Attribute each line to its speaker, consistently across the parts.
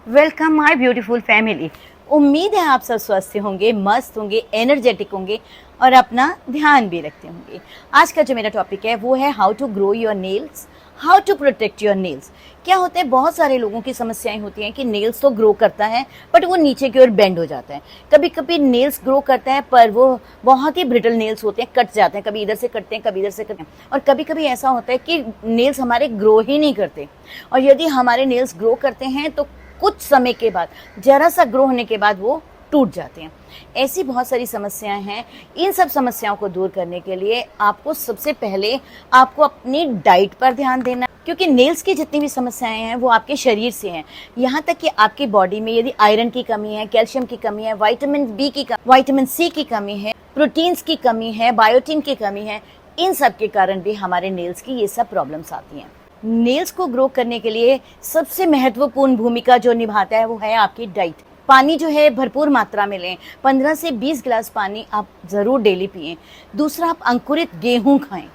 Speaker 1: Welcome my beautiful family. उम्मीद है आप सब स्वस्थ होंगे, मस्त होंगे, एनर्जेटिक होंगे और अपना ध्यान भी रखते होंगे। आज का जो मेरा टॉपिक है वो है how to grow your nails, how to protect your nails. क्या होता है, बहुत सारे लोगों की समस्याएं होती हैं कि नेल्स तो ग्रो करता है बट वो नीचे की ओर बेंड हो जाता है। कभी कभी नेल्स ग्रो करता है पर वो बहुत ही ब्रिटल नेल्स होते हैं, कट जाते हैं, कभी इधर से कटते हैं कभी इधर से कटते हैं। और कभी कभी ऐसा होता है कि नेल्स हमारे ग्रो ही नहीं करते, और यदि हमारे नेल्स ग्रो करते हैं तो कुछ समय के बाद, जरा सा ग्रो होने के बाद वो टूट जाते हैं। ऐसी बहुत सारी समस्याएं हैं। इन सब समस्याओं को दूर करने के लिए आपको सबसे पहले आपको अपनी डाइट पर ध्यान देना, क्योंकि नेल्स की जितनी भी समस्याएं हैं वो आपके शरीर से हैं। यहाँ तक कि आपकी बॉडी में यदि आयरन की कमी है, कैल्शियम की कमी है, विटामिन बी की कमी, विटामिन सी की कमी है, प्रोटीन्स की कमी है, बायोटिन की कमी है, इन सब के कारण भी हमारे नेल्स की ये सब प्रॉब्लम्स आती हैं। नेल्स को ग्रो करने के लिए सबसे महत्वपूर्ण भूमिका जो निभाता है वो है आपकी डाइट। पानी जो है भरपूर मात्रा में लें, 15 से 20 गिलास पानी आप ज़रूर डेली पिएं। दूसरा, आप अंकुरित गेहूं खाएं।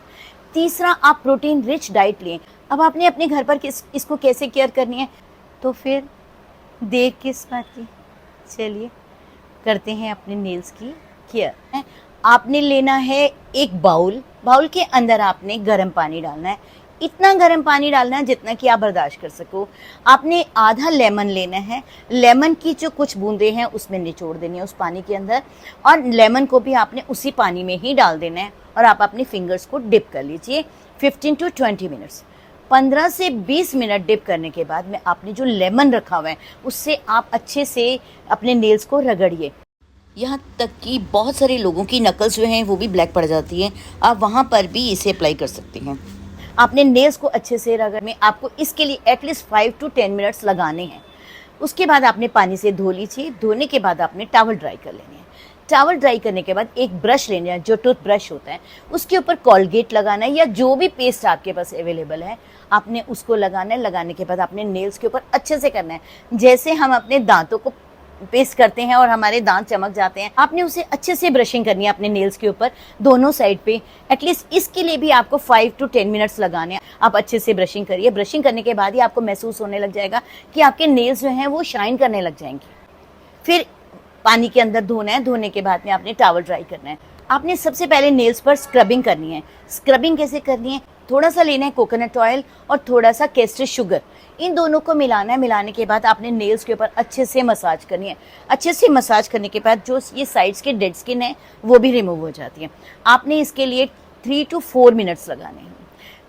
Speaker 1: तीसरा, आप प्रोटीन रिच डाइट लें। अब आपने अपने घर पर इसको कैसे केयर करनी है, तो फिर देर किस बात की, चलिए करते हैं अपने नेल्स की केयर। आपने लेना है एक बाउल के अंदर आपने गर्म पानी डालना है। इतना गर्म पानी डालना है जितना कि आप बर्दाश्त कर सको। आपने आधा लेमन लेना है, लेमन की जो कुछ बूंदें हैं उसमें निचोड़ देनी है उस पानी के अंदर, और लेमन को भी आपने उसी पानी में ही डाल देना है और आप अपनी फिंगर्स को डिप कर लीजिए 15 to 20 मिनट्स। 15 से 20 मिनट डिप करने के बाद में आपने जो लेमन रखा हुआ है उससे आप अच्छे से अपने नेल्स को रगड़िए। यहाँ तक कि बहुत सारे लोगों की नकल्स जो हैं वो भी ब्लैक पड़ जाती हैं, आप वहाँ पर भी इसे अप्लाई कर सकते हैं। आपने नेल्स को अच्छे से रगड़ में आपको इसके लिए एटलीस्ट 5 to 10 मिनट्स लगाने हैं। उसके बाद आपने पानी से धो लीजिए। धोने के बाद आपने टॉवल ड्राई कर लेने हैं। टॉवल ड्राई करने के बाद एक ब्रश लेना है, जो टूथ ब्रश होता है, उसके ऊपर कोलगेट लगाना है या जो भी पेस्ट आपके पास अवेलेबल है आपने उसको लगाना है। लगाने के बाद आपने नेल्स के ऊपर अच्छे से करना है, जैसे हम अपने दांतों को पेस्ट करते हैं और हमारे दांत चमक जाते हैं। आपने उसे अच्छे से ब्रशिंग करनी है अपने नेल्स के ऊपर दोनों साइड पे। एटलीस्ट इसके लिए भी आपको 5 to 10 मिनट्स लगाने हैं। आप अच्छे से ब्रशिंग करिए। ब्रशिंग करने के बाद ही आपको महसूस होने लग जाएगा कि आपके नेल्स जो हैं वो शाइन करने लग जाएंगे। फिर पानी के अंदर धोना है। धोने के बाद में आपने टॉवल ड्राई करना है। आपने सबसे पहले नेल्स पर स्क्रबिंग करनी है। स्क्रबिंग कैसे करनी है, थोड़ा सा लेना है कोकोनट ऑयल और थोड़ा सा केस्टर शुगर, इन दोनों को मिलाना है। मिलाने के बाद आपने नेल्स के ऊपर अच्छे से मसाज करनी है। अच्छे से मसाज करने के बाद जो ये साइड्स के डेड स्किन है वो भी रिमूव हो जाती है। आपने इसके लिए 3 to 4 मिनट्स लगाने हैं।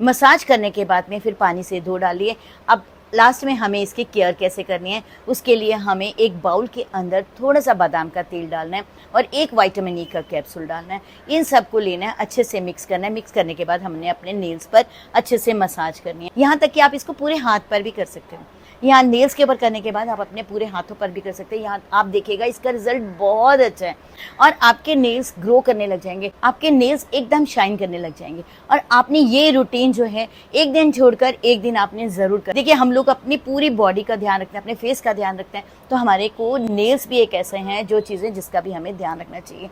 Speaker 1: मसाज करने के बाद में फिर पानी से धो डालिए। अब लास्ट में हमें इसकी केयर कैसे करनी है, उसके लिए हमें एक बाउल के अंदर थोड़ा सा बादाम का तेल डालना है और एक विटामिन ई का कैप्सूल डालना है। इन सब को लेना है, अच्छे से मिक्स करना है। मिक्स करने के बाद हमने अपने नेल्स पर अच्छे से मसाज करनी है। यहाँ तक कि आप इसको पूरे हाथ पर भी कर सकते हो। यहाँ नेल्स के ऊपर करने के बाद आप अपने पूरे हाथों पर भी कर सकते हैं। यहाँ आप देखिएगा इसका रिजल्ट बहुत अच्छा है और आपके नेल्स ग्रो करने लग जाएंगे। आपके नेल्स एकदम शाइन करने लग जाएंगे। और आपने ये रूटीन जो है एक दिन छोड़कर एक दिन आपने ज़रूर कर। देखिए, हम लोग अपनी पूरी बॉडी का ध्यान रखते हैं, अपने फेस का ध्यान रखते हैं, तो हमारे को नेल्स भी एक ऐसे हैं जो चीज़ें जिसका भी हमें ध्यान रखना चाहिए।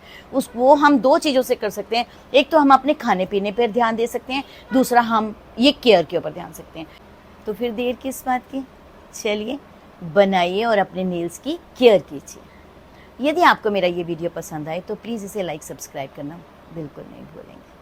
Speaker 1: वो हम 2 चीज़ों से कर सकते हैं। एक तो हम अपने खाने पीने पर ध्यान दे सकते हैं, दूसरा हम ये केयर के ऊपर ध्यान सकते हैं। तो फिर देर किस बात की, चलिए बनाइए और अपने नेल्स की केयर कीजिए। यदि आपको मेरा ये वीडियो पसंद आए तो प्लीज़ इसे लाइक सब्सक्राइब करना बिल्कुल नहीं भूलेंगे।